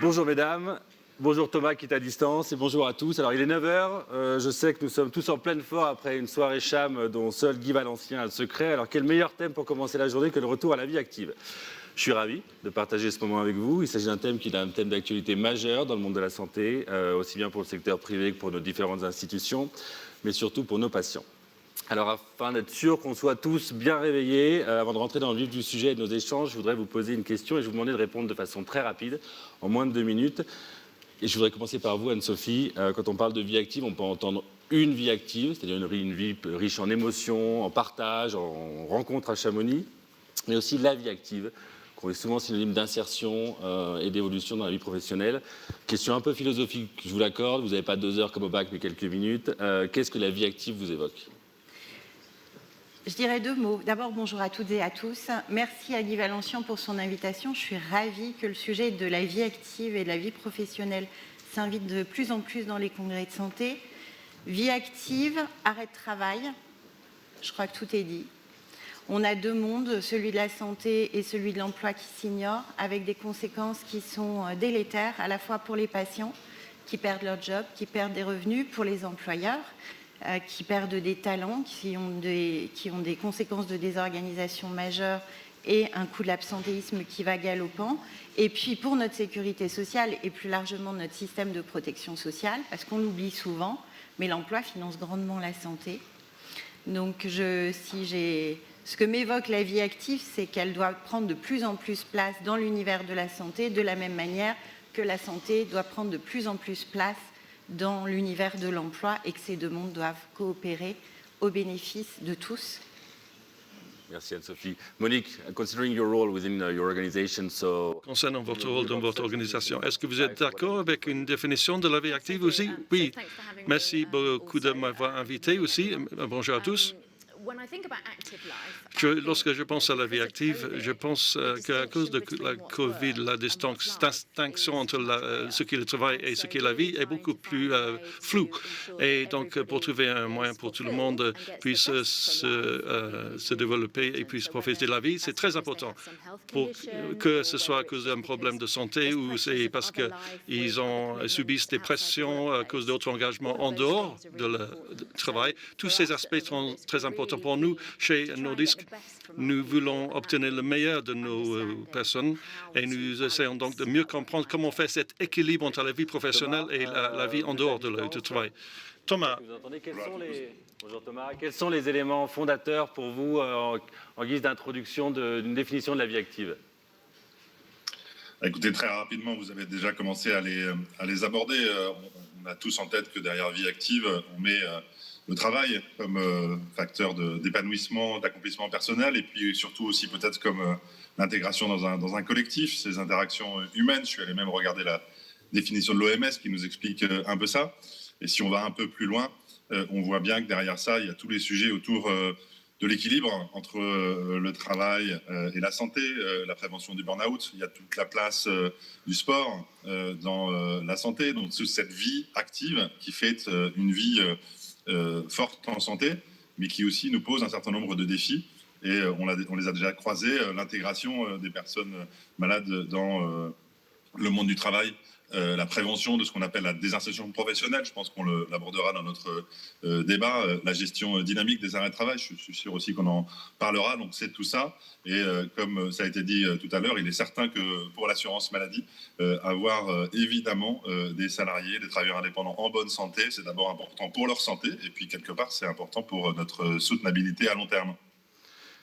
Bonjour mesdames, bonjour Thomas qui est à distance et bonjour à tous. Alors il est 9 heures, je sais que nous sommes tous en pleine forme après une soirée cham dont seul Guy Valencien a le secret. Alors quel meilleur thème pour commencer la journée que le retour à la vie active. Je suis ravi de partager ce moment avec vous. Il s'agit d'un thème qui est un thème d'actualité majeur dans le monde de la santé, aussi bien pour le secteur privé que pour nos différentes institutions, mais surtout pour nos patients. Alors, afin d'être sûr qu'on soit tous bien réveillés, avant de rentrer dans le vif du sujet et de nos échanges, je voudrais vous poser une question et je vous demander de répondre de façon très rapide, en moins de 2 minutes. Et je voudrais commencer par vous, Anne-Sophie. Quand on parle de vie active, on peut entendre une vie active, c'est-à-dire une vie riche en émotions, en partage, en rencontres à Chamonix, mais aussi la vie active, qu'on est souvent synonyme d'insertion et d'évolution dans la vie professionnelle. Question un peu philosophique, je vous l'accorde, vous n'avez pas 2 heures comme au bac, mais quelques minutes. Qu'est-ce que la vie active vous évoque ? Je dirais 2 mots. D'abord, bonjour à toutes et à tous. Merci à Guy Valencien pour son invitation. Je suis ravie que le sujet de la vie active et de la vie professionnelle s'invite de plus en plus dans les congrès de santé. Vie active, arrêt de travail, je crois que tout est dit. On a 2 mondes, celui de la santé et celui de l'emploi qui s'ignorent, avec des conséquences qui sont délétères, à la fois pour les patients qui perdent leur job, qui perdent des revenus, pour les employeurs, qui perdent des talents, qui ont des conséquences de désorganisation majeure et un coût de l'absentéisme qui va galopant. Et puis pour notre sécurité sociale et plus largement notre système de protection sociale, parce qu'on l'oublie souvent, mais l'emploi finance grandement la santé. Donc ce que m'évoque la vie active, c'est qu'elle doit prendre de plus en plus place dans l'univers de la santé, de la même manière que la santé doit prendre de plus en plus place dans l'univers de l'emploi et que ces 2 mondes doivent coopérer au bénéfice de tous. Merci Anne-Sophie. Monique, considering your role within your organization, Concernant votre rôle dans votre organisation, est-ce que vous êtes d'accord avec une définition de la vie active aussi? Oui. Merci beaucoup de m'avoir invité aussi. Bonjour à tous. Lorsque je pense à la vie active, je pense qu'à cause de la COVID, la distinction entre ce qui est le travail et ce qui est la vie est beaucoup plus floue. Et donc, pour trouver un moyen pour tout le monde puisse se développer et puisse profiter de la vie, c'est très important. Pour que ce soit à cause d'un problème de santé ou c'est parce qu'ils subissent des pressions à cause d'autres engagements en dehors du travail. Tous ces aspects sont très importants pour nous. Chez Nordisk, nous voulons obtenir le meilleur de nos personnes et nous essayons donc de mieux comprendre comment faire cet équilibre entre la vie professionnelle et la vie en dehors du travail. Thomas. Bonjour Thomas. Quels sont les éléments fondateurs pour vous en guise d'introduction d'une définition de la vie active ? Écoutez, très rapidement, vous avez déjà commencé à les aborder. On a tous en tête que derrière vie active, on met le travail comme facteur d'épanouissement, d'accomplissement personnel, et puis surtout aussi peut-être comme l'intégration dans un collectif, ces interactions humaines. Je suis allé même regarder la définition de l'OMS qui nous explique un peu ça. Et si on va un peu plus loin, on voit bien que derrière ça, il y a tous les sujets autour de l'équilibre entre le travail et la santé, la prévention du burn-out. Il y a toute la place du sport dans la santé. Donc cette vie active qui fait une vie forte en santé, mais qui aussi nous pose un certain nombre de défis. Et on les a déjà croisés, l'intégration des personnes malades dans le monde du travail, la prévention de ce qu'on appelle la désinsertion professionnelle, je pense qu'on l'abordera dans notre débat, la gestion dynamique des arrêts de travail, je suis sûr aussi qu'on en parlera, donc c'est tout ça. Et comme ça a été dit tout à l'heure, il est certain que pour l'assurance maladie, avoir évidemment des salariés, des travailleurs indépendants en bonne santé, c'est d'abord important pour leur santé, et puis quelque part c'est important pour notre soutenabilité à long terme.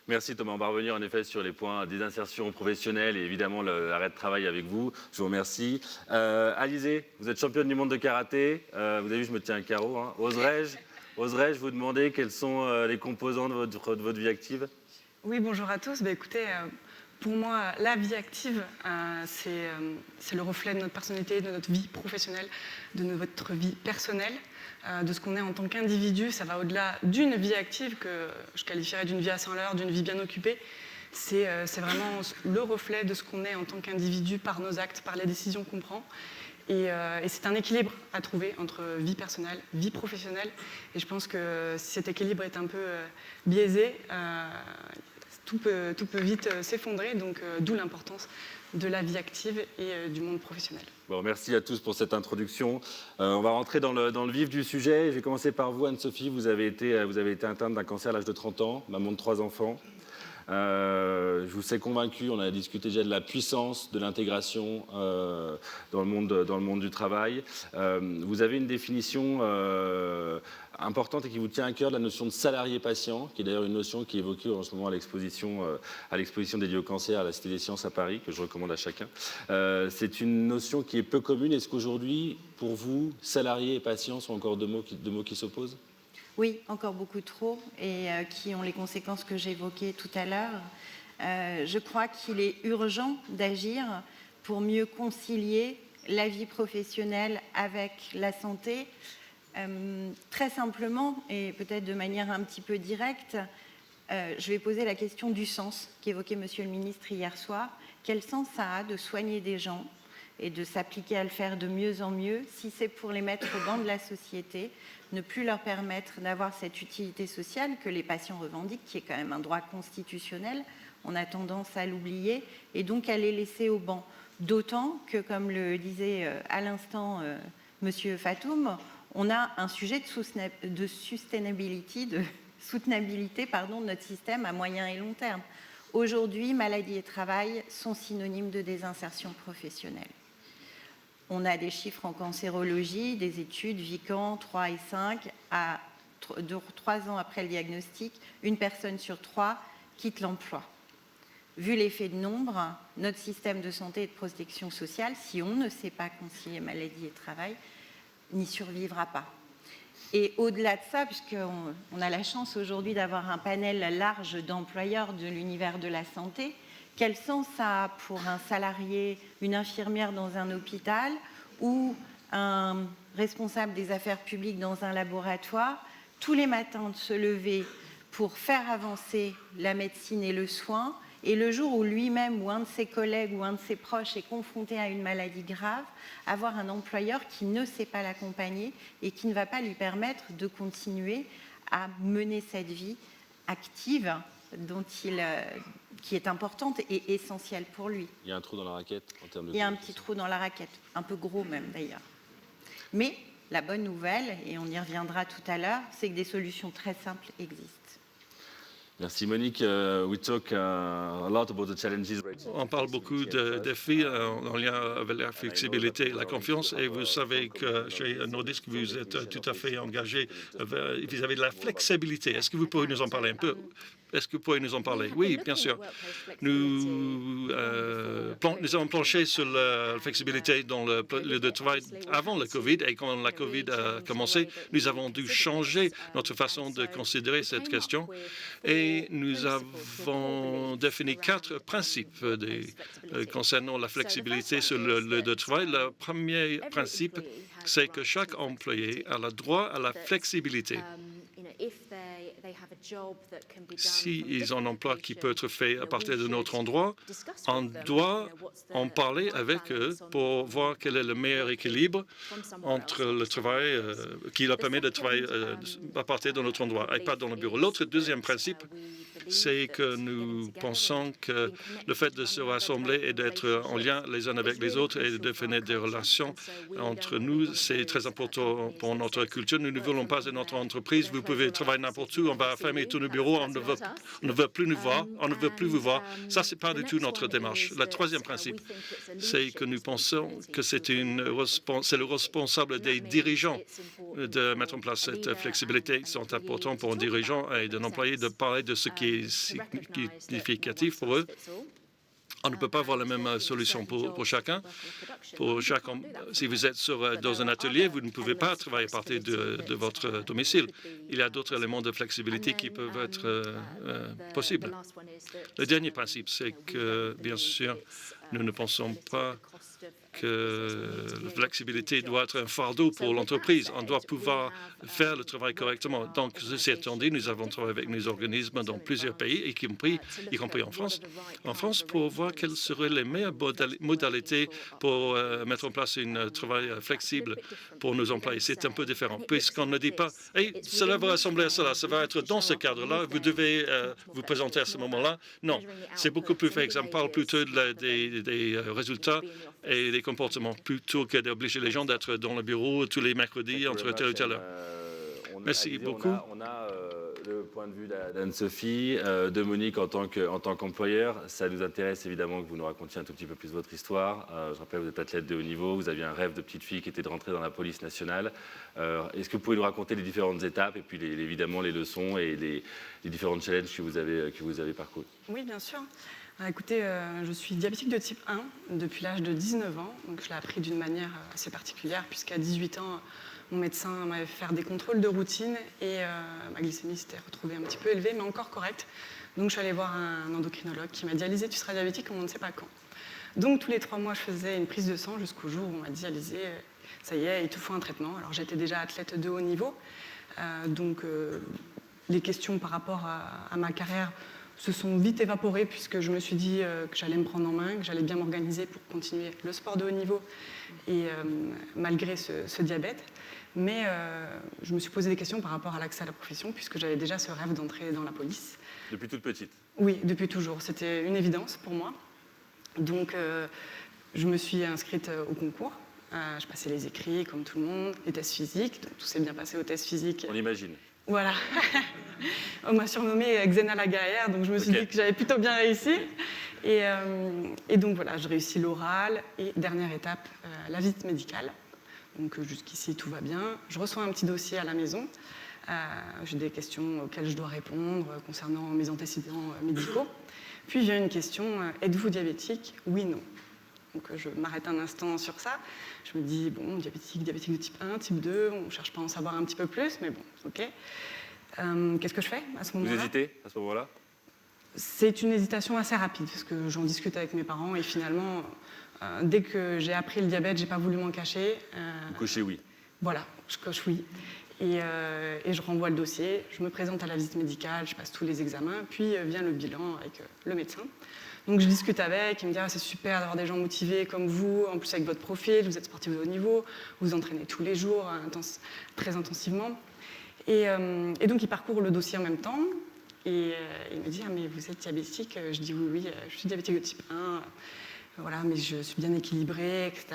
Merci Thomas. On va revenir en effet sur les points des insertions professionnelles et évidemment l'arrêt de travail avec vous. Je vous remercie. Alizé, vous êtes championne du monde de karaté. Vous avez vu, je me tiens un carreau. Hein. Oserais-je vous demander quels sont les composants de votre vie active ? Oui, bonjour à tous. Écoutez, pour moi, la vie active, c'est le reflet de notre personnalité, de notre vie professionnelle, de notre vie personnelle. De ce qu'on est en tant qu'individu, ça va au-delà d'une vie active que je qualifierais d'une vie à 100 à l'heure, d'une vie bien occupée. C'est vraiment le reflet de ce qu'on est en tant qu'individu par nos actes, par les décisions qu'on prend. Et c'est un équilibre à trouver entre vie personnelle, vie professionnelle. Et je pense que si cet équilibre est un peu biaisé, tout peut vite s'effondrer, donc d'où l'importance de la vie active et du monde professionnel. Bon, merci à tous pour cette introduction. On va rentrer dans le vif du sujet. Je vais commencer par vous, Anne-Sophie. Vous avez été atteinte d'un cancer à l'âge de 30 ans, maman de 3 enfants. Je vous sais convaincu, on a discuté déjà de la puissance de l'intégration dans le monde du travail. Vous avez une définition importante et qui vous tient à cœur, la notion de salarié-patient, qui est d'ailleurs une notion qui est évoquée en ce moment à l'exposition dédiée au cancer à la Cité des Sciences à Paris, que je recommande à chacun. C'est une notion qui est peu commune. Est-ce qu'aujourd'hui, pour vous, salarié et patient sont encore deux mots qui s'opposent ? Oui, encore beaucoup trop, et qui ont les conséquences que j'évoquais tout à l'heure. Je crois qu'il est urgent d'agir pour mieux concilier la vie professionnelle avec la santé. Très simplement, et peut-être de manière un petit peu directe, je vais poser la question du sens qu'évoquait Monsieur le ministre hier soir. Quel sens ça a de soigner des gens et de s'appliquer à le faire de mieux en mieux si c'est pour les mettre au banc de la société, ne plus leur permettre d'avoir cette utilité sociale que les patients revendiquent, qui est quand même un droit constitutionnel. On a tendance à l'oublier et donc à les laisser au banc. D'autant que, comme le disait à l'instant Monsieur Fatoum, on a un sujet de soutenabilité de notre système à moyen et long terme. Aujourd'hui, maladie et travail sont synonymes de désinsertion professionnelle. On a des chiffres en cancérologie, des études, Vican, 3 et 5, 3 ans après le diagnostic, une personne sur 3 quitte l'emploi. Vu l'effet de nombre, notre système de santé et de protection sociale, si on ne sait pas concilier maladie et travail, n'y survivra pas. Et au-delà de ça, puisqu'on a la chance aujourd'hui d'avoir un panel large d'employeurs de l'univers de la santé, quel sens ça a pour un salarié, une infirmière dans un hôpital ou un responsable des affaires publiques dans un laboratoire, tous les matins de se lever pour faire avancer la médecine et le soin, et le jour où lui-même ou un de ses collègues ou un de ses proches est confronté à une maladie grave, avoir un employeur qui ne sait pas l'accompagner et qui ne va pas lui permettre de continuer à mener cette vie active qui est importante et essentielle pour lui. Il y a un trou dans la raquette en termes de... Il y a un petit trou dans la raquette, un peu gros même d'ailleurs. Mais la bonne nouvelle, et on y reviendra tout à l'heure, c'est que des solutions très simples existent. Merci Monique. We talk a lot about the challenges. On parle beaucoup de défis en lien avec la flexibilité et la confiance. Et vous savez que chez Nordisk, vous êtes tout à fait engagé vis-à-vis de la flexibilité. Est-ce que vous pourriez nous en parler un peu? Est-ce que vous pourriez nous en parler? Oui, bien sûr. Nous avons planché sur la flexibilité dans le lieu de travail avant le Covid. Et quand la Covid a commencé, nous avons dû changer notre façon de considérer cette question. Et nous avons défini 4 principes concernant la flexibilité sur le lieu de travail. Le premier principe, c'est que chaque employé a le droit à la flexibilité. S'ils ont un emploi qui peut être fait à partir de notre endroit, on doit en parler avec eux pour voir quel est le meilleur équilibre entre le travail qui leur permet de travailler à partir de notre endroit et pas dans le bureau. L'autre deuxième principe, c'est que nous pensons que le fait de se rassembler et d'être en lien les uns avec les autres et de définir des relations entre nous, c'est très important pour notre culture. Nous ne voulons pas être notre entreprise. Vous pouvez travailler n'importe où. On va fermer tous nos bureaux. On ne veut plus nous voir. On ne veut plus vous voir. Ça, c'est pas du tout notre démarche. Le troisième principe, c'est que nous pensons que c'est le responsable des dirigeants de mettre en place cette flexibilité. C'est important pour un dirigeant et d'un employé de parler de ce qui est significatif pour eux. On ne peut pas avoir la même solution pour chacun. Si vous êtes dans un atelier, vous ne pouvez pas travailler à partir de votre domicile. Il y a d'autres éléments de flexibilité qui peuvent être possibles. Le dernier principe, c'est que, bien sûr, nous ne pensons pas que la flexibilité doit être un fardeau pour l'entreprise. On doit pouvoir faire le travail correctement. Donc, ceci étant dit, nous avons travaillé avec nos organismes dans plusieurs pays, y compris en France. En France, pour voir quelles seraient les meilleures modalités pour mettre en place un travail flexible pour nos employés. C'est un peu différent, puisqu'on ne dit pas « Hey, cela va ressembler à cela, ça va être dans ce cadre-là, vous devez vous présenter à ce moment-là ». Non, c'est beaucoup plus fixe. On parle plutôt des résultats et des comportements, plutôt que d'obliger les gens d'être dans le bureau tous les mercredis entre telle ou telle heure. Merci beaucoup. On a le point de vue d'Anne-Sophie, de Monique en tant qu'employeur. Ça nous intéresse évidemment que vous nous racontiez un tout petit peu plus votre histoire. Je rappelle, vous êtes athlète de haut niveau, vous aviez un rêve de petite fille qui était de rentrer dans la police nationale. Est-ce que vous pouvez nous raconter les différentes étapes et puis évidemment les leçons et les différents challenges que vous avez parcourus? Oui, bien sûr. Écoutez, je suis diabétique de type 1 depuis l'âge de 19 ans. Donc je l'ai appris d'une manière assez particulière puisqu'à 18 ans, mon médecin m'avait fait faire des contrôles de routine et ma glycémie s'était retrouvée un petit peu élevée, mais encore correcte. Donc je suis allée voir un endocrinologue qui m'a dit « Alizée, tu seras diabétique, on ne sait pas quand ». Donc tous les 3 mois, je faisais une prise de sang jusqu'au jour où on m'a dit « Alizée, ça y est, il te faut un traitement ». Alors j'étais déjà athlète de haut niveau, donc les questions par rapport à ma carrière se sont vite évaporées puisque je me suis dit que j'allais me prendre en main, que j'allais bien m'organiser pour continuer le sport de haut niveau et malgré ce diabète. Mais je me suis posé des questions par rapport à l'accès à la profession puisque j'avais déjà ce rêve d'entrer dans la police. Depuis toute petite? Oui, depuis toujours. C'était une évidence pour moi. Donc je me suis inscrite au concours. Je passais les écrits comme tout le monde, les tests physiques. Donc tout s'est bien passé aux tests physiques. On imagine. Voilà. On m'a surnommée Xena la guerrière, donc je me suis dit que j'avais plutôt bien réussi. Et donc voilà, je réussis l'oral et dernière étape, la visite médicale. Donc jusqu'ici, tout va bien. Je reçois un petit dossier à la maison. J'ai des questions auxquelles je dois répondre concernant mes antécédents médicaux. Puis vient une question, êtes-vous diabétique? Oui, non. Donc je m'arrête un instant sur ça. Je me dis, bon, diabétique de type 1, type 2, on ne cherche pas à en savoir un petit peu plus, mais bon, ok. Qu'est-ce que je fais à ce moment-là? Vous hésitez à ce moment-là? C'est une hésitation assez rapide, parce que j'en discute avec mes parents, et finalement, dès que j'ai appris le diabète, je n'ai pas voulu m'en cacher. Vous cochez oui. Voilà, je coche oui. Et je renvoie le dossier, je me présente à la visite médicale, je passe tous les examens, puis vient le bilan avec le médecin. Donc je discute avec, il me dit c'est super d'avoir des gens motivés comme vous, en plus avec votre profil, vous êtes sportif de haut niveau, vous entraînez tous les jours, très intensivement. Et donc il parcourt le dossier en même temps, et il me dit mais vous êtes diabétique? Je dis oui, je suis diabétique de type 1, voilà, mais je suis bien équilibrée, etc.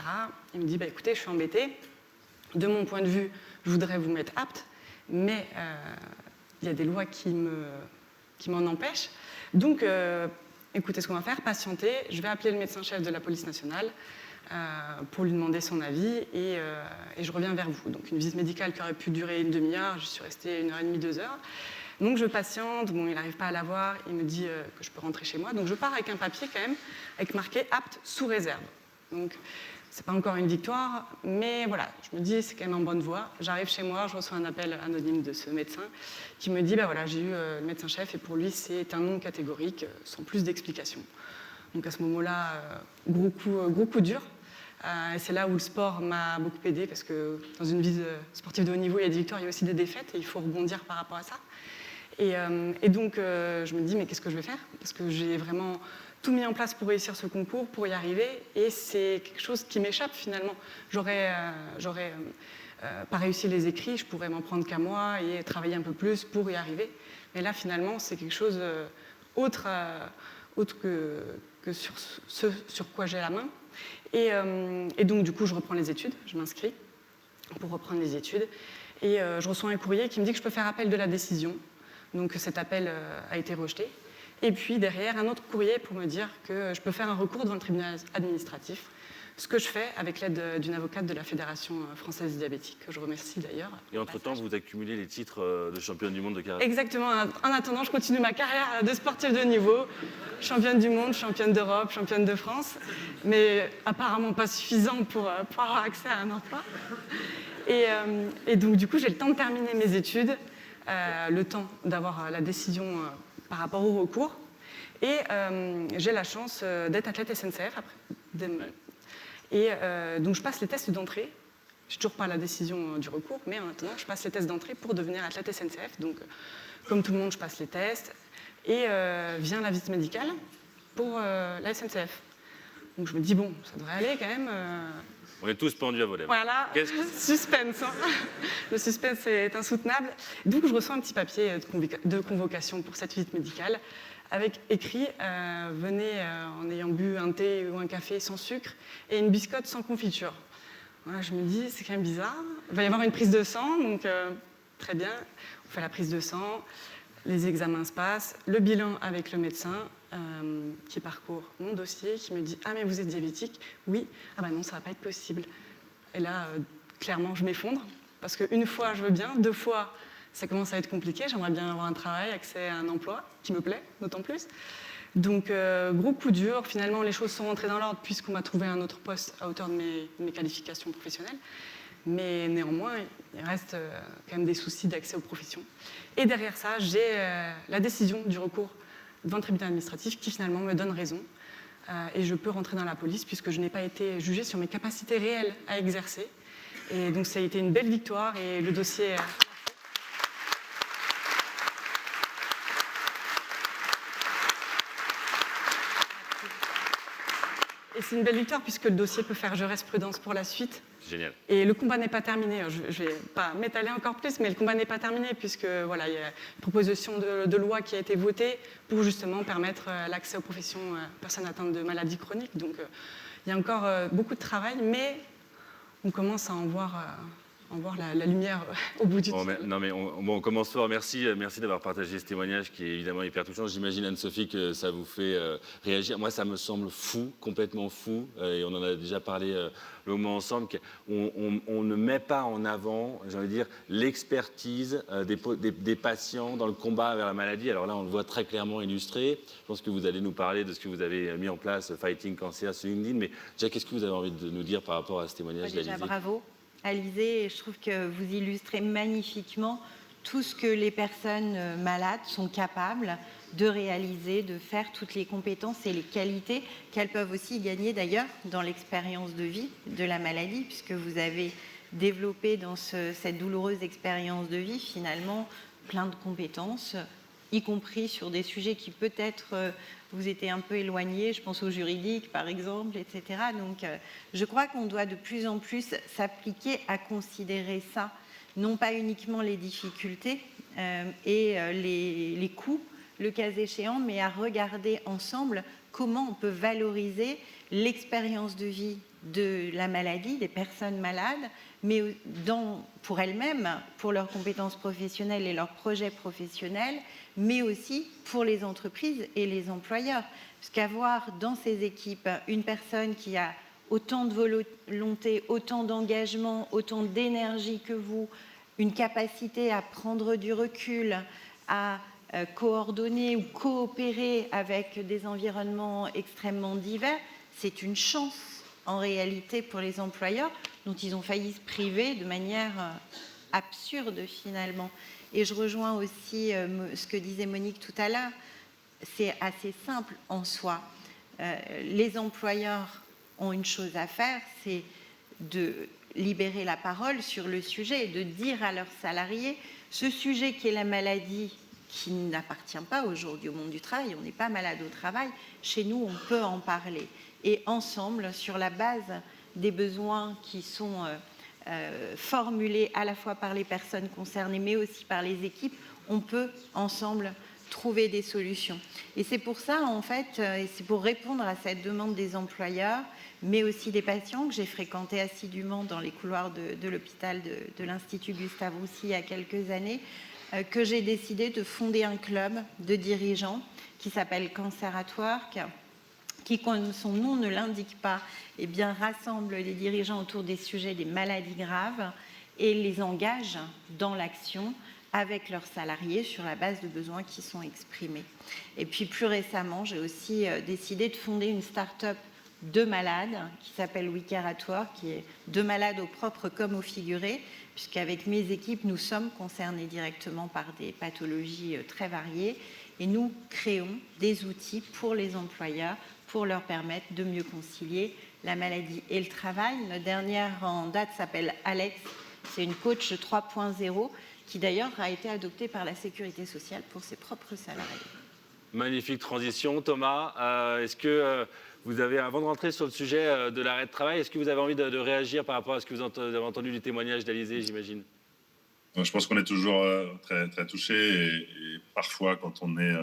Il me dit écoutez, je suis embêtée, de mon point de vue, je voudrais vous mettre apte, mais il y a des lois qui m'en empêchent. Donc, écoutez ce qu'on va faire, patienter. Je vais appeler le médecin-chef de la police nationale pour lui demander son avis et je reviens vers vous. Donc, une visite médicale qui aurait pu durer une demi-heure, je suis restée 1h30, 2 heures. Donc, je patiente. Bon, il n'arrive pas à l'avoir. Il me dit que je peux rentrer chez moi. Donc, je pars avec un papier quand même, avec marqué apte sous réserve. Donc, c'est pas encore une victoire, mais voilà, je me dis c'est quand même en bonne voie. J'arrive chez moi, je reçois un appel anonyme de ce médecin qui me dit voilà, j'ai eu le médecin-chef et pour lui c'est un non catégorique sans plus d'explications. Donc à ce moment-là, gros coup dur. Et c'est là où le sport m'a beaucoup aidée parce que dans une vie sportive de haut niveau, il y a des victoires, il y a aussi des défaites et il faut rebondir par rapport à ça. Et donc je me dis mais qu'est-ce que je vais faire? Parce que j'ai vraiment tout mis en place pour réussir ce concours, pour y arriver, et c'est quelque chose qui m'échappe finalement. J'aurais pas réussi les écrits, je pourrais m'en prendre qu'à moi et travailler un peu plus pour y arriver. Mais là, finalement, c'est quelque chose autre que sur ce sur quoi j'ai la main. Et donc, du coup, je reprends les études, je m'inscris pour reprendre les études, et je reçois un courrier qui me dit que je peux faire appel de la décision. Donc, cet appel a été rejeté. Et puis derrière, un autre courrier pour me dire que je peux faire un recours devant le tribunal administratif, ce que je fais avec l'aide d'une avocate de la Fédération française diabétique, que je remercie d'ailleurs. Et entre-temps, vous accumulez les titres de championne du monde de karaté. Exactement. En attendant, je continue ma carrière de sportive de haut niveau, championne du monde, championne d'Europe, championne de France, mais apparemment pas suffisant pour avoir accès à un emploi. Et donc, du coup, j'ai le temps de terminer mes études, le temps d'avoir la décision par rapport au recours. Et j'ai la chance d'être athlète SNCF après. Et donc je passe les tests d'entrée. Je n'ai toujours pas la décision du recours, mais en attendant, je passe les tests d'entrée pour devenir athlète SNCF. Donc, comme tout le monde, je passe les tests. Et vient la visite médicale pour la SNCF. Donc je me dis, bon, ça devrait aller quand même. On est tous pendus à vos lèvres. Voilà, suspense. Hein. Le suspense est insoutenable. Donc je reçois un petit papier de convocation pour cette visite médicale avec écrit venez en ayant bu un thé ou un café sans sucre et une biscotte sans confiture. Voilà, je me dis, c'est quand même bizarre. Il va y avoir une prise de sang, donc très bien. On fait la prise de sang, les examens se passent, le bilan avec le médecin qui parcourt mon dossier, qui me dit « Ah, mais vous êtes diabétique ?» « Oui. »« Ah ben non, ça ne va pas être possible. » Et là, clairement, je m'effondre, parce qu'une fois, je veux bien, 2 fois, ça commence à être compliqué. J'aimerais bien avoir un travail, accès à un emploi qui me plaît, d'autant plus. Donc, gros coup dur. Finalement, les choses sont rentrées dans l'ordre puisqu'on m'a trouvé un autre poste à hauteur de mes qualifications professionnelles. Mais néanmoins, il reste quand même des soucis d'accès aux professions. Et derrière ça, j'ai la décision du recours devant le tribunal administratif qui finalement me donne raison. Et je peux rentrer dans la police puisque je n'ai pas été jugée sur mes capacités réelles à exercer. Et donc, ça a été une belle victoire et le dossier... Et c'est une belle victoire puisque le dossier peut faire jurisprudence pour la suite. Génial. Et le combat n'est pas terminé. Je ne vais pas m'étaler encore plus, mais le combat n'est pas terminé puisque voilà, il y a une proposition de loi qui a été votée pour justement permettre l'accès aux professions personnes atteintes de maladies chroniques. Donc il y a encore beaucoup de travail, mais on commence à en voir la lumière au bout du tunnel. On commence fort. Merci d'avoir partagé ce témoignage qui est évidemment hyper touchant. J'imagine, Anne-Sophie, que ça vous fait réagir. Moi, ça me semble fou, complètement fou, et on en a déjà parlé le moment ensemble, qu'on ne met pas en avant, j'ai envie de dire, l'expertise des patients dans le combat vers la maladie. Alors là, on le voit très clairement illustré. Je pense que vous allez nous parler de ce que vous avez mis en place, Fighting Cancer sur LinkedIn. Mais déjà, qu'est-ce que vous avez envie de nous dire par rapport à ce témoignage d'Alizée ? Déjà, bravo. Alizée, je trouve que vous illustrez magnifiquement tout ce que les personnes malades sont capables de réaliser, de faire, toutes les compétences et les qualités qu'elles peuvent aussi gagner d'ailleurs dans l'expérience de vie de la maladie, puisque vous avez développé dans cette douloureuse expérience de vie finalement plein de compétences, y compris sur des sujets qui peut-être vous étaient un peu éloignés, je pense au juridique par exemple, etc. Donc je crois qu'on doit de plus en plus s'appliquer à considérer ça, non pas uniquement les difficultés et les coûts, le cas échéant, mais à regarder ensemble comment on peut valoriser l'expérience de vie de la maladie, des personnes malades, mais pour elles-mêmes, pour leurs compétences professionnelles et leurs projets professionnels, mais aussi pour les entreprises et les employeurs. Parce qu'avoir dans ces équipes une personne qui a autant de volonté, autant d'engagement, autant d'énergie que vous, une capacité à prendre du recul, à coordonner ou coopérer avec des environnements extrêmement divers, c'est une chance en réalité pour les employeurs dont ils ont failli se priver de manière absurde finalement. Et je rejoins aussi ce que disait Monique tout à l'heure, c'est assez simple en soi. Les employeurs ont une chose à faire, c'est de libérer la parole sur le sujet et de dire à leurs salariés, ce sujet qui est la maladie, qui n'appartient pas aujourd'hui au monde du travail, on n'est pas malade au travail, chez nous on peut en parler. Et ensemble, sur la base des besoins qui sont formulés à la fois par les personnes concernées, mais aussi par les équipes, on peut ensemble trouver des solutions. Et c'est pour ça, en fait, et c'est pour répondre à cette demande des employeurs, mais aussi des patients que j'ai fréquentés assidûment dans les couloirs de l'hôpital de l'Institut Gustave Roussy il y a quelques années, que j'ai décidé de fonder un club de dirigeants qui s'appelle Cancer at Work, qui, comme son nom ne l'indique pas, eh bien, rassemble les dirigeants autour des sujets des maladies graves et les engage dans l'action avec leurs salariés sur la base de besoins qui sont exprimés. Et puis plus récemment, j'ai aussi décidé de fonder une start-up de malades qui s'appelle We Care at Work, qui est de malades au propre comme au figuré, puisqu'avec mes équipes, nous sommes concernés directement par des pathologies très variées et nous créons des outils pour les employeurs pour leur permettre de mieux concilier la maladie et le travail. Notre dernière en date s'appelle Alex, c'est une coach 3.0 qui d'ailleurs a été adoptée par la Sécurité sociale pour ses propres salariés. Magnifique transition. Thomas, est-ce que vous avez, avant de rentrer sur le sujet de l'arrêt de travail, est-ce que vous avez envie de réagir par rapport à ce que vous avez entendu du témoignage d'Alizée, j'imagine? Je pense qu'on est toujours très, très touché et parfois quand on est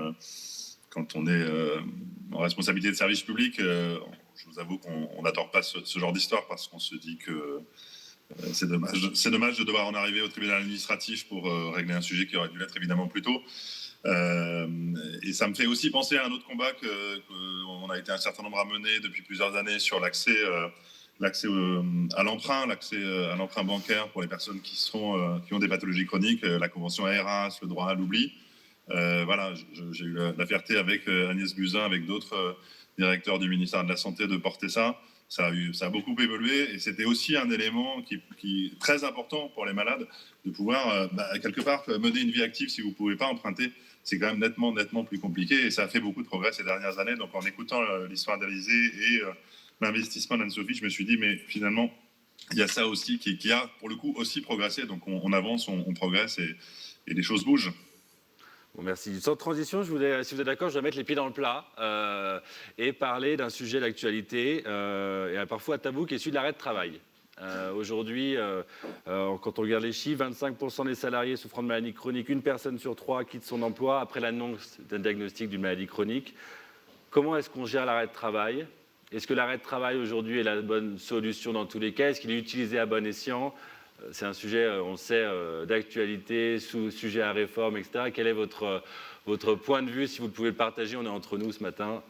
en responsabilité de service public, je vous avoue qu'on n'adore pas ce genre d'histoire parce qu'on se dit que c'est dommage de devoir en arriver au tribunal administratif pour régler un sujet qui aurait dû l'être évidemment plus tôt. Et ça me fait aussi penser à un autre combat qu'on a été un certain nombre à mener depuis plusieurs années sur l'accès à l'emprunt, à l'emprunt bancaire pour les personnes qui ont des pathologies chroniques, la convention AERAS, le droit à l'oubli. Voilà, j'ai eu la fierté avec Agnès Buzyn, avec d'autres directeurs du ministère de la Santé de porter ça. Ça a beaucoup évolué et c'était aussi un élément qui très important pour les malades de pouvoir quelque part mener une vie active. Si vous ne pouvez pas emprunter, c'est quand même nettement plus compliqué et ça a fait beaucoup de progrès ces dernières années. Donc en écoutant l'histoire d'Alizée et l'investissement d'Anne-Sophie, je me suis dit mais finalement il y a ça aussi qui a pour le coup aussi progressé. Donc on avance, on progresse et les choses bougent. Bon, merci. Sans transition, si vous êtes d'accord, je vais mettre les pieds dans le plat et parler d'un sujet d'actualité et parfois tabou qui est celui de l'arrêt de travail. Aujourd'hui, quand on regarde les chiffres, 25% des salariés souffrant de maladies chroniques, une personne sur trois quitte son emploi après l'annonce d'un diagnostic d'une maladie chronique. Comment est-ce qu'on gère l'arrêt de travail? Est-ce que l'arrêt de travail aujourd'hui est la bonne solution dans tous les cas? Est-ce qu'il est utilisé à bon escient? C'est un sujet, on le sait, d'actualité, sujet à réforme, etc. Quel est votre point de vue, si vous pouvez le partager? On est entre nous ce matin.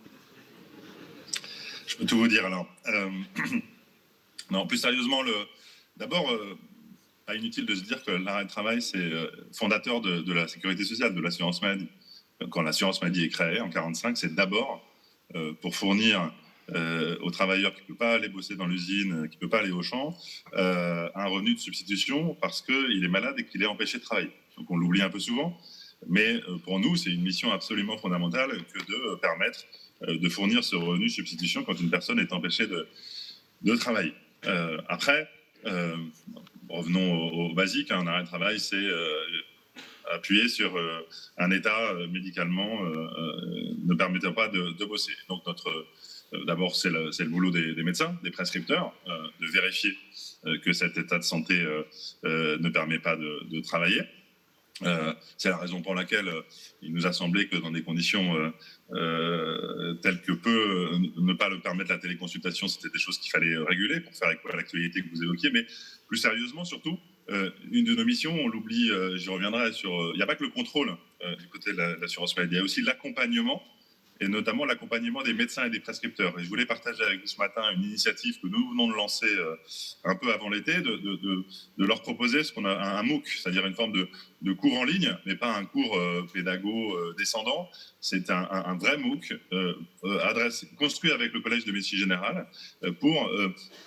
Je peux tout vous dire alors. Non, plus sérieusement, d'abord, pas inutile de se dire que l'arrêt de travail, c'est fondateur de la sécurité sociale, de l'assurance maladie. Quand l'assurance maladie est créée en 1945, c'est d'abord pour fournir au travailleur qui ne peut pas aller bosser dans l'usine, qui ne peut pas aller au champ, un revenu de substitution parce qu'il est malade et qu'il est empêché de travailler. Donc on l'oublie un peu souvent, mais pour nous, c'est une mission absolument fondamentale que de permettre de fournir ce revenu de substitution quand une personne est empêchée de travailler. Après, revenons au basique, un arrêt de travail, c'est appuyer sur un état médicalement ne permettant pas de bosser. Donc d'abord, c'est le boulot des médecins, des prescripteurs, de vérifier que cet état de santé ne permet pas de travailler. C'est la raison pour laquelle il nous a semblé que dans des conditions telles que ne pas le permettre la téléconsultation, c'était des choses qu'il fallait réguler pour faire écho à l'actualité que vous évoquiez. Mais plus sérieusement, surtout, une de nos missions, on l'oublie, j'y reviendrai, il n'y a pas que le contrôle du côté de l'assurance maladie, il y a aussi l'accompagnement, et notamment l'accompagnement des médecins et des prescripteurs. Et je voulais partager avec vous ce matin une initiative que nous venons de lancer un peu avant l'été, de leur proposer ce qu'on a un MOOC, c'est-à-dire une forme de cours en ligne, mais pas un cours pédago descendant. C'est un vrai MOOC construit avec le Collège de médecine générale pour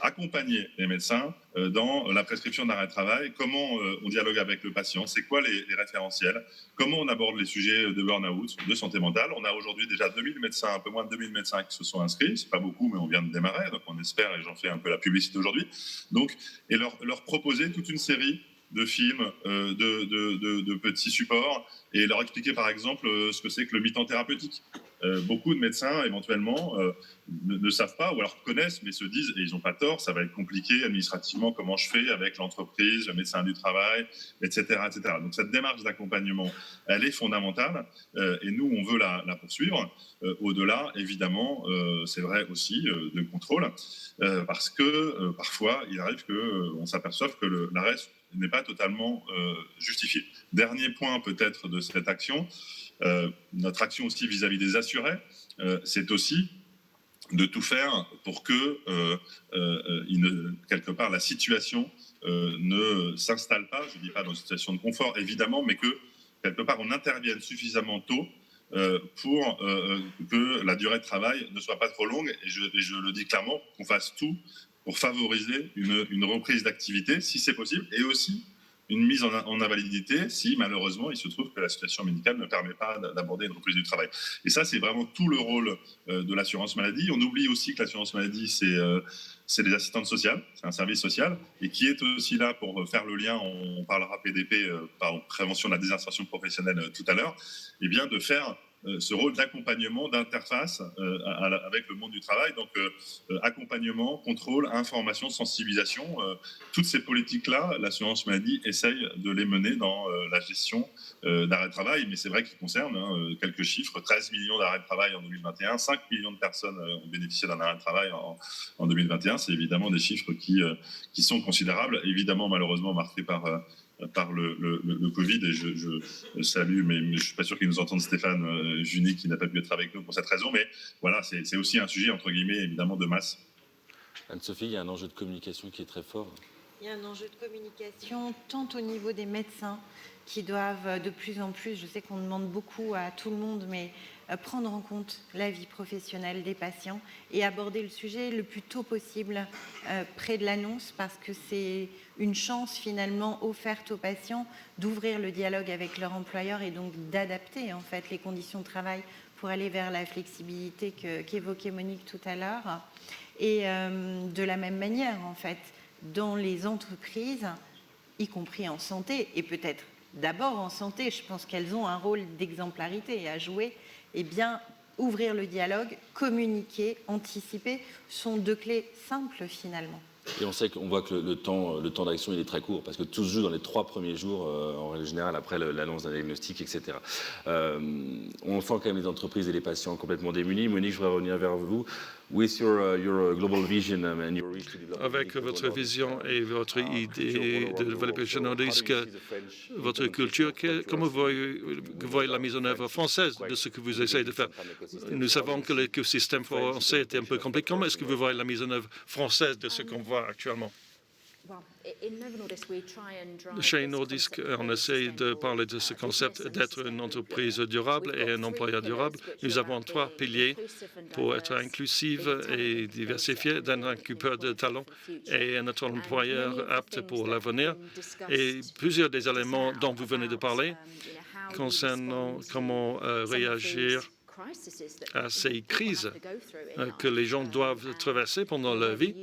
accompagner les médecins dans la prescription d'arrêt de travail, comment on dialogue avec le patient, c'est quoi les référentiels, comment on aborde les sujets de burn-out, de santé mentale. On a aujourd'hui déjà 2000 médecins, un peu moins de 2000 médecins qui se sont inscrits, c'est pas beaucoup, mais on vient de démarrer, donc on espère, et j'en fais un peu la publicité aujourd'hui, donc, et leur proposer toute une série de films, de petits supports, et leur expliquer par exemple ce que c'est que le mi-temps thérapeutique. Beaucoup de médecins, éventuellement, ne savent pas, ou alors connaissent, mais se disent, et ils n'ont pas tort, ça va être compliqué administrativement, comment je fais avec l'entreprise, le médecin du travail, etc., etc. Donc cette démarche d'accompagnement, elle est fondamentale, et nous, on veut la poursuivre. Au-delà, évidemment, c'est vrai aussi, de contrôle, parce que parfois, il arrive qu'on s'aperçoive que l'arrêt n'est pas totalement justifié. Dernier point peut-être de cette action, notre action aussi vis-à-vis des assurés, c'est aussi de tout faire pour que quelque part la situation ne s'installe pas, je ne dis pas dans une situation de confort évidemment, mais que quelque part on intervienne suffisamment tôt pour que la durée de travail ne soit pas trop longue, et je le dis clairement, qu'on fasse tout pour favoriser une reprise d'activité si c'est possible, et aussi une mise en invalidité si malheureusement il se trouve que la situation médicale ne permet pas d'aborder une reprise du travail. Et ça, c'est vraiment tout le rôle de l'assurance maladie. On oublie aussi que l'assurance maladie, c'est c'est les assistantes sociales, c'est un service social, et qui est aussi là pour faire le lien, on parlera PDP, prévention de la désinsertion professionnelle tout à l'heure, et bien de faire ce rôle d'accompagnement, d'interface avec le monde du travail. Donc, accompagnement, contrôle, information, sensibilisation, toutes ces politiques-là, l'assurance maladie essaye de les mener dans la gestion d'arrêt de travail. Mais c'est vrai qu'il concerne quelques chiffres, 13 millions d'arrêts de travail en 2021, 5 millions de personnes ont bénéficié d'un arrêt de travail en 2021. C'est évidemment des chiffres qui sont considérables, évidemment malheureusement marqués par le Covid, et je salue, mais je ne suis pas sûr qu'il nous entende, Stéphane Juni, qui n'a pas pu être avec nous pour cette raison, mais voilà, c'est aussi un sujet, entre guillemets, évidemment, de masse. Anne-Sophie, il y a un enjeu de communication qui est très fort. Il y a un enjeu de communication tant au niveau des médecins qui doivent de plus en plus, je sais qu'on demande beaucoup à tout le monde, mais prendre en compte la vie professionnelle des patients et aborder le sujet le plus tôt possible près de l'annonce, parce que c'est une chance finalement offerte aux patients d'ouvrir le dialogue avec leur employeur et donc d'adapter en fait les conditions de travail pour aller vers la flexibilité qu'évoquait Monique tout à l'heure. Et de la même manière, en fait, dans les entreprises, y compris en santé, et peut-être d'abord en santé, je pense qu'elles ont un rôle d'exemplarité à jouer, et bien ouvrir le dialogue, communiquer, anticiper, sont deux clés simples finalement. Et on voit que le temps d'action il est très court, parce que tout se joue dans les 3 premiers jours, en règle générale, après l'annonce d'un diagnostic, etc. On sent quand même les entreprises et les patients complètement démunis. Monique, je voudrais revenir vers vous. With your global vision and your reach to develop, avec votre vision et votre idée de développer le risque, votre culture, comment vous voyez la mise en œuvre française de ce que vous essayez de faire? Nous savons que l'écosystème français était un peu compliqué. Comment est-ce que vous voyez la mise en œuvre française de ce qu'on voit actuellement? Chez Nordisk, on essaie de parler de ce concept d'être une entreprise durable et un employeur durable. Nous avons 3 piliers pour être inclusive et diversifiée, d'un incubateur de talents et un autre employeur apte pour l'avenir. Et plusieurs des éléments dont vous venez de parler concernant comment réagir à ces crises que les gens doivent traverser pendant leur vie.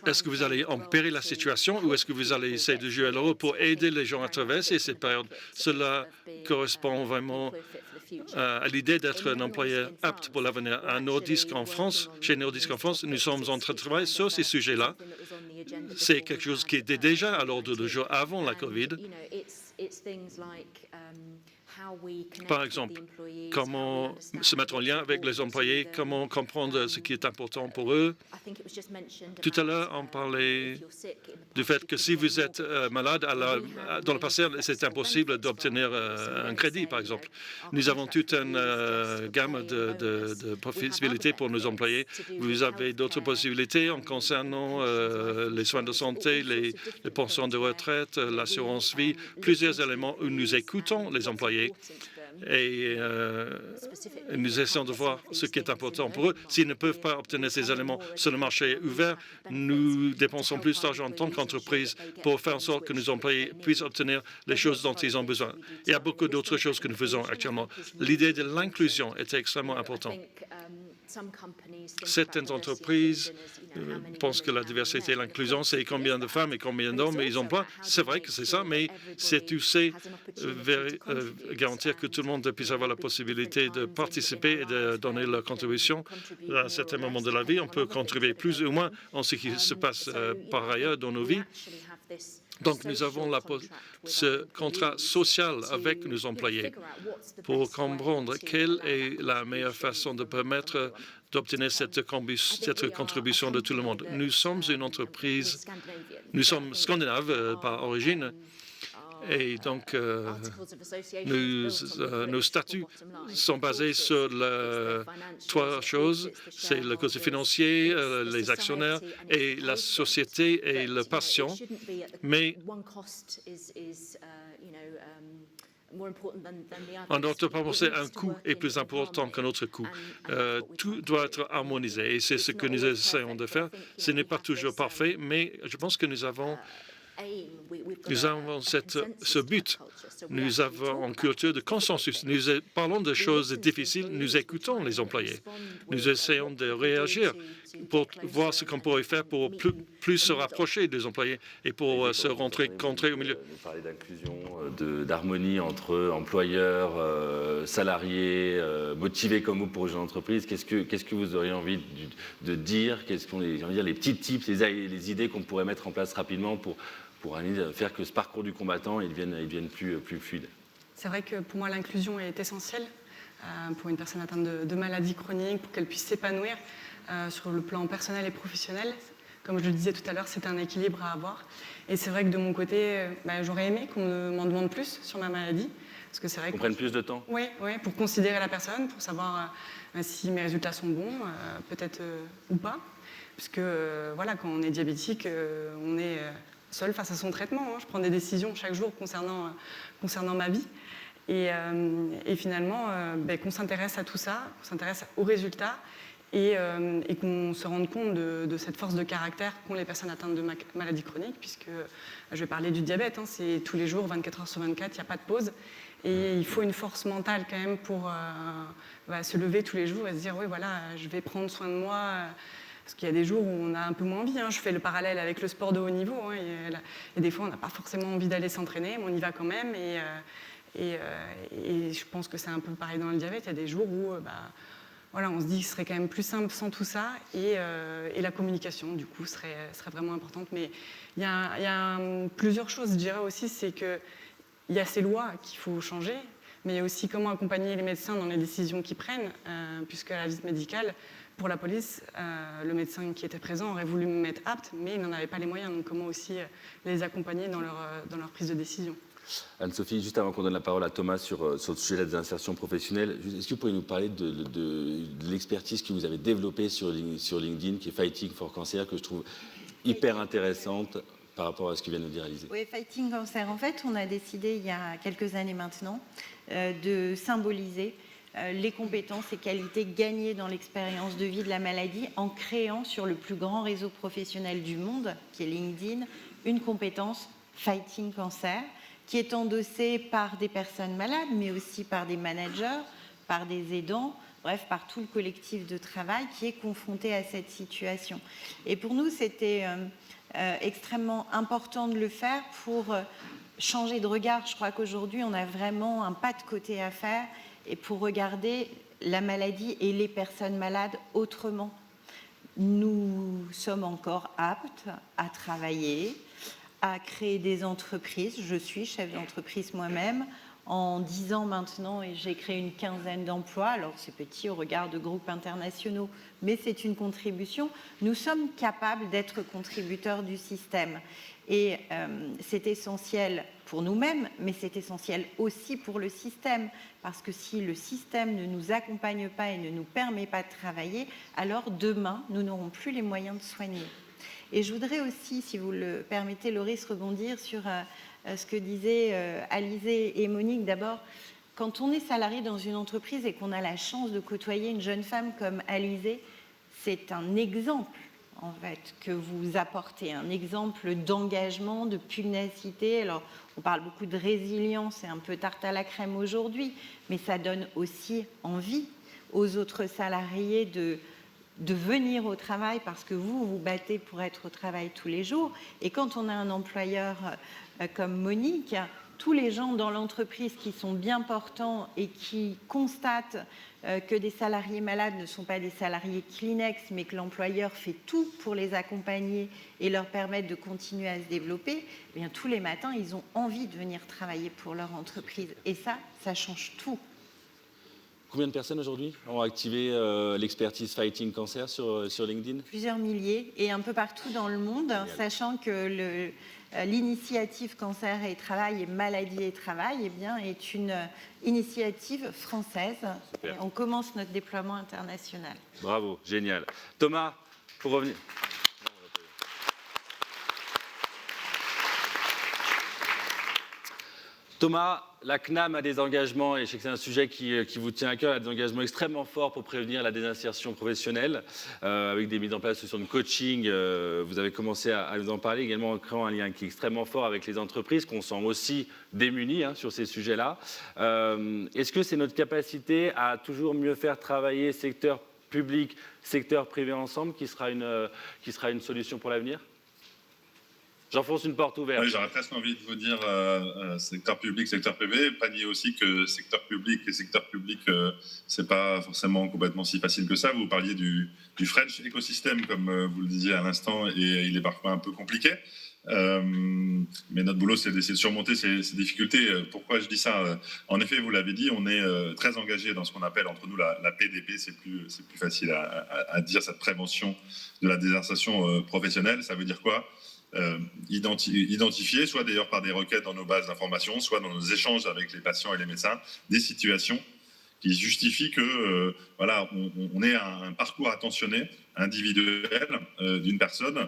Est-ce que vous allez empirer la situation ou est-ce que vous allez essayer de jouer le rôle pour aider les gens à traverser cette période? Cela correspond vraiment à l'idée d'être un employeur apte pour l'avenir. À Nordisk en France, chez Nordisk en France, nous sommes en train de travailler sur ces sujets-là. C'est quelque chose qui était déjà à l'ordre du jour avant la COVID. Par exemple, comment se mettre en lien avec les employés, comment comprendre ce qui est important pour eux. Tout à l'heure, on parlait du fait que si vous êtes malade, dans le passé, c'est impossible d'obtenir un crédit, par exemple. Nous avons toute une gamme de possibilités pour nos employés. Vous avez d'autres possibilités en concernant les soins de santé, les pensions de retraite, l'assurance vie, plusieurs éléments où nous écoutons les employés. Et nous essayons de voir ce qui est important pour eux. S'ils ne peuvent pas obtenir ces éléments sur le marché ouvert, nous dépensons plus d'argent en tant qu'entreprise pour faire en sorte que nos employés puissent obtenir les choses dont ils ont besoin. Il y a beaucoup d'autres choses que nous faisons actuellement. L'idée de l'inclusion est extrêmement importante. Certaines entreprises pensent que la diversité et l'inclusion, c'est combien de femmes et combien d'hommes ils ont pas. C'est vrai que c'est ça, mais c'est aussi garantir que tout le monde puisse avoir la possibilité de participer et de donner leur contribution. À un certain moment de la vie, on peut contribuer plus ou moins en ce qui se passe par ailleurs dans nos vies. Donc, nous avons ce contrat social avec nos employés pour comprendre quelle est la meilleure façon de permettre d'obtenir cette contribution de tout le monde. Nous sommes une entreprise, nous sommes scandinaves par origine, et donc nos statuts sont basés sur 3 choses. C'est le côté financier, les actionnaires et la société et le patient. Mais on ne doit pas penser qu'un coût est plus important qu'un autre coût. Tout doit être harmonisé et c'est ce que nous essayons de faire. Ce n'est pas toujours parfait, mais je pense que nous avons Nous avons ce but. Nous avons une culture de consensus. Nous parlons de choses difficiles. Nous écoutons les employés. Nous essayons de réagir pour voir ce qu'on pourrait faire pour plus se rapprocher des employés et pour se rencontrer au milieu. Vous parlez d'inclusion, d'harmonie entre employeurs, salariés, motivés comme vous pour une entreprise. Qu'est-ce que vous auriez envie de dire? Quels sont les petits tips, les idées qu'on pourrait mettre en place rapidement pour faire que ce parcours du combattant il devienne plus fluide? C'est vrai que pour moi, l'inclusion est essentielle pour une personne atteinte de maladies chroniques, pour qu'elle puisse s'épanouir sur le plan personnel et professionnel. Comme je le disais tout à l'heure, c'est un équilibre à avoir. Et c'est vrai que de mon côté, j'aurais aimé qu'on m'en demande plus sur ma maladie. Parce que c'est vrai qu'on prenne plus de temps. Oui, pour considérer la personne, pour savoir si mes résultats sont bons, peut-être ou pas. Puisque voilà, quand on est diabétique, on est seul face à son traitement. Je prends des décisions chaque jour concernant ma vie. Et finalement, qu'on s'intéresse à tout ça, qu'on s'intéresse aux résultats et qu'on se rende compte de cette force de caractère qu'ont les personnes atteintes de maladies chroniques, puisque je vais parler du diabète, c'est tous les jours, 24 heures sur 24, il n'y a pas de pause. Et il faut une force mentale quand même pour se lever tous les jours et se dire, oui, voilà, je vais prendre soin de moi. Parce qu'il y a des jours où on a un peu moins envie. Je fais le parallèle avec le sport de haut niveau. Et des fois, on n'a pas forcément envie d'aller s'entraîner, mais on y va quand même. Et je pense que c'est un peu pareil dans le diabète. Il y a des jours où voilà, on se dit que ce serait quand même plus simple sans tout ça. Et la communication, du coup, serait vraiment importante. Mais il y a plusieurs choses, je dirais aussi. C'est qu'il y a ces lois qu'il faut changer, mais il y a aussi comment accompagner les médecins dans les décisions qu'ils prennent, puisque la visite médicale, pour la police, le médecin qui était présent aurait voulu me mettre apte, mais il n'en avait pas les moyens. Donc comment aussi les accompagner dans leur prise de décision. Anne-Sophie, juste avant qu'on donne la parole à Thomas sur le sujet des insertions professionnelles, est-ce que vous pourriez nous parler de l'expertise que vous avez développée sur LinkedIn, qui est Fighting for Cancer, que je trouve hyper intéressante par rapport à ce que vient de dire Alizée? Oui, Fighting Cancer, en fait, on a décidé il y a quelques années maintenant de symboliser les compétences et qualités gagnées dans l'expérience de vie de la maladie en créant sur le plus grand réseau professionnel du monde, qui est LinkedIn, une compétence Fighting Cancer, qui est endossée par des personnes malades, mais aussi par des managers, par des aidants, bref, par tout le collectif de travail qui est confronté à cette situation. Et pour nous, c'était extrêmement important de le faire pour changer de regard. Je crois qu'aujourd'hui, on a vraiment un pas de côté à faire et pour regarder la maladie et les personnes malades autrement. Nous sommes encore aptes à travailler, à créer des entreprises. Je suis chef d'entreprise moi-même. En 10 ans maintenant, et j'ai créé une 15aine d'emplois. Alors, c'est petit au regard de groupes internationaux, mais c'est une contribution. Nous sommes capables d'être contributeurs du système. Et c'est essentiel pour nous-mêmes, mais c'est essentiel aussi pour le système. Parce que si le système ne nous accompagne pas et ne nous permet pas de travailler, alors demain, nous n'aurons plus les moyens de soigner. Et je voudrais aussi, si vous le permettez, Loris, rebondir sur ce que disaient Alizée et Monique. D'abord, quand on est salarié dans une entreprise et qu'on a la chance de côtoyer une jeune femme comme Alizée, c'est un exemple, en fait, que vous apportez, un exemple d'engagement, de pugnacité. Alors, on parle beaucoup de résilience, c'est un peu tarte à la crème aujourd'hui, mais ça donne aussi envie aux autres salariés de venir au travail parce que vous vous battez pour être au travail tous les jours. Et quand on a un employeur comme Monique, tous les gens dans l'entreprise qui sont bien portants et qui constatent que des salariés malades ne sont pas des salariés Kleenex, mais que l'employeur fait tout pour les accompagner et leur permettre de continuer à se développer, eh bien, tous les matins, ils ont envie de venir travailler pour leur entreprise. Et ça change tout. Combien de personnes aujourd'hui ont activé l'expertise Fighting Cancer sur LinkedIn? Plusieurs milliers et un peu partout dans le monde, sachant que l'initiative Cancer et Travail et Maladie et Travail eh bien, est une initiative française. Et on commence notre déploiement international. Bravo, génial. Thomas, pour revenir. Thomas, la CNAM a des engagements, et je sais que c'est un sujet qui vous tient à cœur, a des engagements extrêmement forts pour prévenir la désinsertion professionnelle, avec des mises en place de solutions de coaching. Vous avez commencé à nous en parler, également en créant un lien qui est extrêmement fort avec les entreprises, qu'on sent aussi démunies sur ces sujets-là. Est-ce que c'est notre capacité à toujours mieux faire travailler secteur public, secteur privé ensemble qui sera une solution pour l'avenir ? J'enfonce une porte ouverte. Oui, j'aurais presque envie de vous dire secteur public, secteur privé. Pas nier aussi que secteur public et secteur public, c'est pas forcément complètement si facile que ça. Vous parliez du French écosystème, comme vous le disiez à l'instant, et il est parfois un peu compliqué. Mais notre boulot, c'est d'essayer de surmonter ces difficultés. Pourquoi je dis ça ? En effet, vous l'avez dit, on est très engagé dans ce qu'on appelle entre nous la PDP. C'est plus facile à dire, cette prévention de la désinsertion professionnelle. Ça veut dire quoi ? Identifier, soit d'ailleurs par des requêtes dans nos bases d'information, soit dans nos échanges avec les patients et les médecins, des situations qui justifient que on ait un parcours attentionné, individuel d'une personne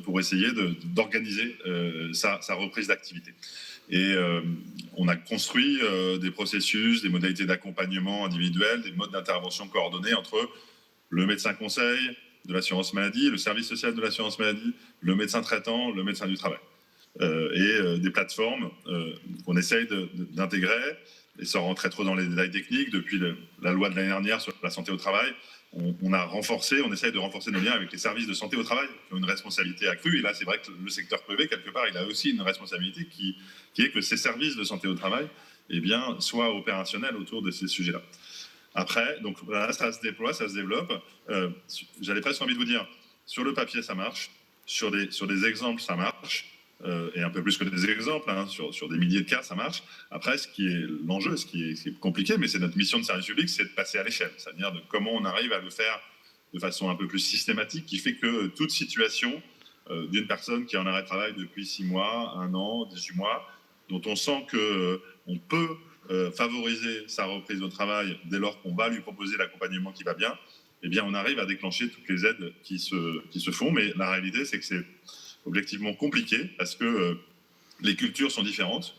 pour essayer d'organiser sa reprise d'activité. Et on a construit des processus, des modalités d'accompagnement individuel, des modes d'intervention coordonnés entre le médecin conseil de l'assurance maladie, le service social de l'assurance maladie, le médecin traitant, le médecin du travail. Et des plateformes qu'on essaye d'intégrer, et sans rentrer trop dans les détails techniques, depuis la loi de l'année dernière sur la santé au travail, on essaye de renforcer nos liens avec les services de santé au travail, qui ont une responsabilité accrue. Et là, c'est vrai que le secteur privé, quelque part, il a aussi une responsabilité qui est que ces services de santé au travail soient opérationnels autour de ces sujets-là. Après, donc voilà, ça se déploie, ça se développe. J'avais presque envie de vous dire, sur le papier, ça marche. Sur des exemples, ça marche. Et un peu plus que des exemples, sur des milliers de cas, ça marche. Après, ce qui est l'enjeu, ce qui est compliqué, mais c'est notre mission de service public, c'est de passer à l'échelle. C'est-à-dire de comment on arrive à le faire de façon un peu plus systématique, qui fait que toute situation d'une personne qui est en arrêt de travail depuis 6 mois, 1 an, 18 mois, dont on sent qu'on peut favoriser sa reprise au travail dès lors qu'on va lui proposer l'accompagnement qui va bien, on arrive à déclencher toutes les aides qui se font. Mais la réalité, c'est que c'est objectivement compliqué parce que les cultures sont différentes.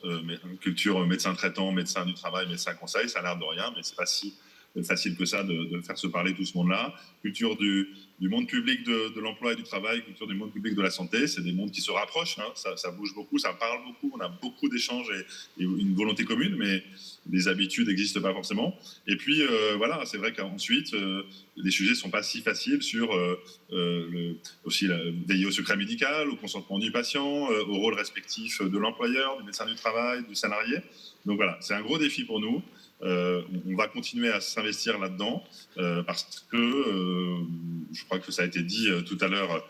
Culture médecin traitant, médecin du travail, médecin conseil, ça a l'air de rien, mais c'est pas si facile que ça de faire se parler tout ce monde-là. Culture du monde public de l'emploi et du travail, culture du monde public de la santé, c'est des mondes qui se rapprochent, ça bouge beaucoup, ça parle beaucoup, on a beaucoup d'échanges et une volonté commune, mais les habitudes n'existent pas forcément. Et puis c'est vrai qu'ensuite, les sujets ne sont pas si faciles sur aussi veiller au secret médical, au consentement du patient, au rôle respectif de l'employeur, du médecin du travail, du salarié. Donc voilà, c'est un gros défi pour nous. On va continuer à s'investir là-dedans parce que je crois que ça a été dit tout à l'heure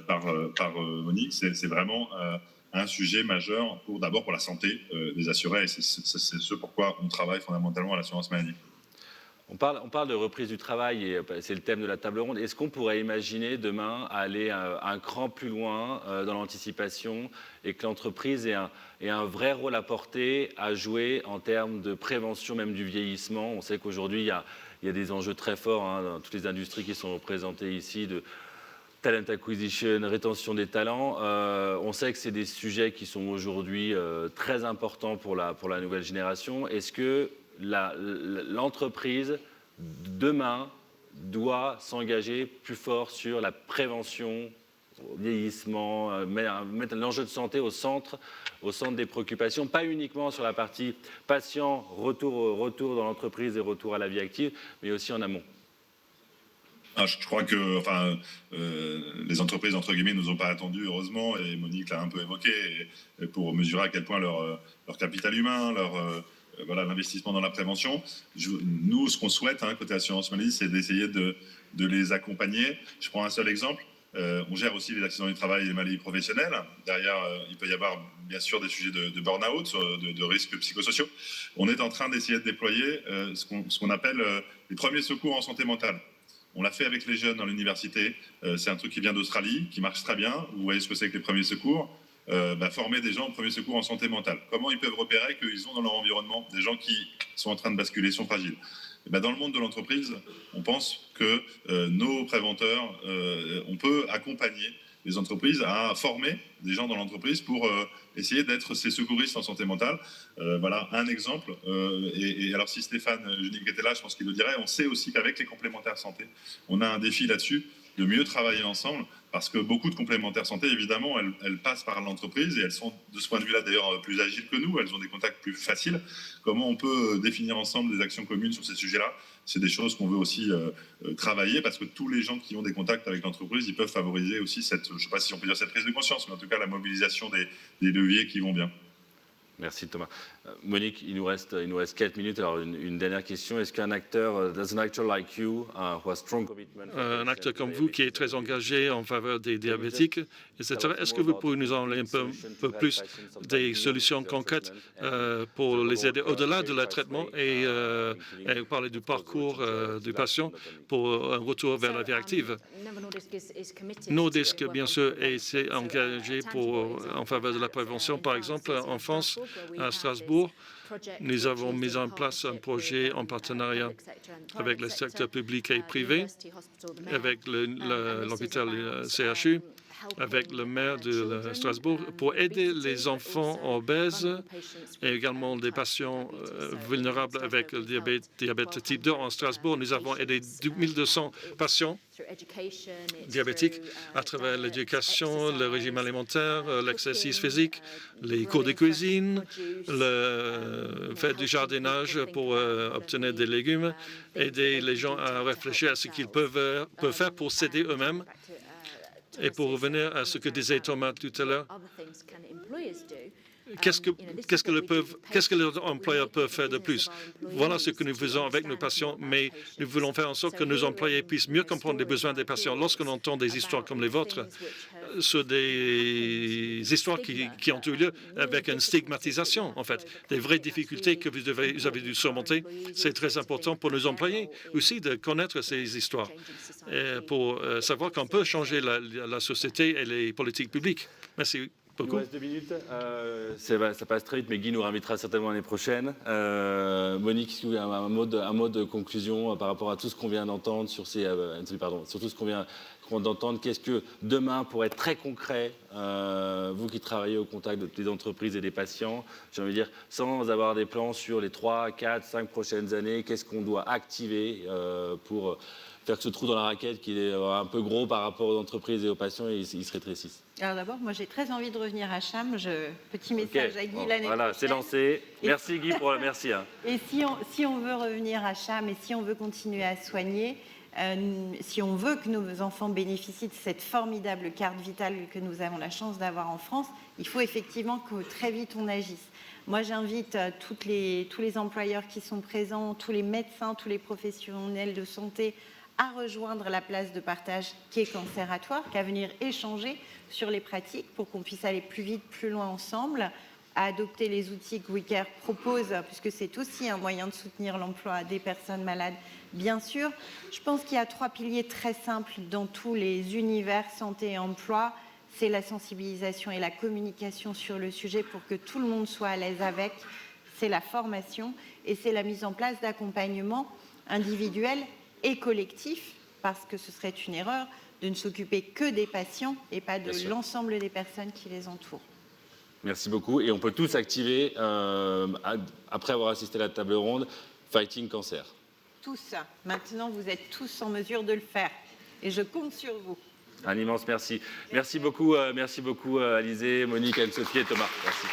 par Monique, c'est vraiment un sujet majeur d'abord pour la santé des assurés, et c'est ce pourquoi on travaille fondamentalement à l'assurance maladie. On parle de reprise du travail et c'est le thème de la table ronde. Est-ce qu'on pourrait imaginer demain aller un cran plus loin dans l'anticipation et que l'entreprise ait un vrai rôle à porter, à jouer en termes de prévention même du vieillissement ? On sait qu'aujourd'hui, il y a des enjeux très forts dans toutes les industries qui sont représentées ici, de talent acquisition, rétention des talents. On sait que c'est des sujets qui sont aujourd'hui très importants pour la nouvelle génération. Est-ce que l'entreprise, demain, doit s'engager plus fort sur la prévention, vieillissement, mettre l'enjeu de santé au centre des préoccupations, pas uniquement sur la partie patient, retour dans l'entreprise et retour à la vie active, mais aussi en amont. Je crois que les entreprises, entre guillemets, ne nous ont pas attendus, heureusement, et Monique l'a un peu évoqué, et pour mesurer à quel point leur capital humain, l'investissement dans la prévention. Nous, ce qu'on souhaite, côté assurance maladie, c'est d'essayer de les accompagner. Je prends un seul exemple. On gère aussi les accidents du travail et les maladies professionnelles. Derrière, il peut y avoir bien sûr des sujets de burn-out, de risques psychosociaux. On est en train d'essayer de déployer ce qu'on appelle les premiers secours en santé mentale. On l'a fait avec les jeunes dans l'université. C'est un truc qui vient d'Australie, qui marche très bien. Vous voyez ce que c'est que les premiers secours. Former des gens au premier secours en santé mentale. Comment ils peuvent repérer qu'ils ont dans leur environnement des gens qui sont en train de basculer, sont fragiles. Dans le monde de l'entreprise, on pense que nos préventeurs, on peut accompagner les entreprises à former des gens dans l'entreprise pour essayer d'être ces secouristes en santé mentale. Voilà un exemple. Et alors si Stéphane Junique était là, je pense qu'il le dirait, on sait aussi qu'avec les complémentaires santé, on a un défi là-dessus de mieux travailler ensemble, parce que beaucoup de complémentaires santé, évidemment, elles passent par l'entreprise et elles sont, de ce point de vue-là, d'ailleurs, plus agiles que nous, elles ont des contacts plus faciles. Comment on peut définir ensemble des actions communes sur ces sujets-là? C'est des choses qu'on veut aussi travailler, parce que tous les gens qui ont des contacts avec l'entreprise, ils peuvent favoriser aussi cette, je ne sais pas si on peut dire cette prise de conscience, mais en tout cas la mobilisation des leviers qui vont bien. Merci Thomas. Monique, il nous reste 4 minutes. Alors une dernière question. Est-ce qu'un acteur, does an actor like you, who has strong commitment... Un acteur comme vous qui est très engagé en faveur des diabétiques, etc. Est-ce que vous pouvez nous en parler un peu plus des solutions concrètes pour les aider au-delà de leur traitement et parler du parcours du patient pour un retour vers la vie active? Nordisk, bien sûr, est engagé en faveur de la prévention. Par exemple, en France, à Strasbourg, nous avons mis en place un projet en partenariat avec le secteur public et privé, avec l'hôpital CHU, avec le maire de Strasbourg, pour aider les enfants obèses et également des patients vulnérables avec le diabète type 2. En Strasbourg, nous avons aidé 1200 patients diabétiques à travers l'éducation, le régime alimentaire, l'exercice physique, les cours de cuisine, le fait du jardinage pour obtenir des légumes, aider les gens à réfléchir à ce qu'ils peuvent faire pour s'aider eux-mêmes. Et pour revenir à ce que disait Thomas tout à l'heure, qu'est-ce que l'employeur peut faire de plus? Voilà ce que nous faisons avec nos patients, mais nous voulons faire en sorte que nos employés puissent mieux comprendre les besoins des patients. Lorsqu'on entend des histoires comme les vôtres, sur des histoires qui ont eu lieu avec une stigmatisation, en fait, des vraies difficultés que vous avez dû surmonter, c'est très important pour nos employés aussi de connaître ces histoires pour savoir qu'on peut changer la société et les politiques publiques. Merci. Il nous reste 2 minutes. Ça passe très vite, mais Guy nous réinvitera certainement l'année prochaine. Monique, un mot de conclusion par rapport à tout ce qu'on vient d'entendre sur sur tout ce qu'on vient d'entendre. Qu'est-ce que demain, pour être très concret, vous qui travaillez au contact des entreprises et des patients, j'ai envie de dire, sans avoir des plans sur les 3, 4, 5 prochaines années, qu'est-ce qu'on doit activer pour faire que ce trou dans la raquette, qui est un peu gros par rapport aux entreprises et aux patients, il se rétrécisse? Alors d'abord, moi j'ai très envie de revenir à Cham. Petit message à Guy l'année prochaine. Voilà, c'est lancé. Merci Guy pour le merci. Et si on veut revenir à Cham et si on veut continuer à soigner, si on veut que nos enfants bénéficient de cette formidable carte vitale que nous avons la chance d'avoir en France, il faut effectivement que très vite on agisse. Moi, j'invite tous les employeurs qui sont présents, tous les médecins, tous les professionnels de santé à rejoindre la place de partage qui est cancératoire, qu'à venir échanger sur les pratiques pour qu'on puisse aller plus vite, plus loin ensemble, à adopter les outils que WeCare propose, puisque c'est aussi un moyen de soutenir l'emploi des personnes malades, bien sûr. Je pense qu'il y a 3 piliers très simples dans tous les univers santé et emploi. C'est la sensibilisation et la communication sur le sujet pour que tout le monde soit à l'aise avec. C'est la formation et c'est la mise en place d'accompagnement individuel et collectif, parce que ce serait une erreur de ne s'occuper que des patients et pas de l'ensemble des personnes qui les entourent. Merci beaucoup. Et on peut tous activer, après avoir assisté à la table ronde, Fighting Cancer. Tous. Maintenant, vous êtes tous en mesure de le faire. Et je compte sur vous. Un immense merci. Merci beaucoup Alizé, Monique, Anne-Sophie et Thomas. Merci.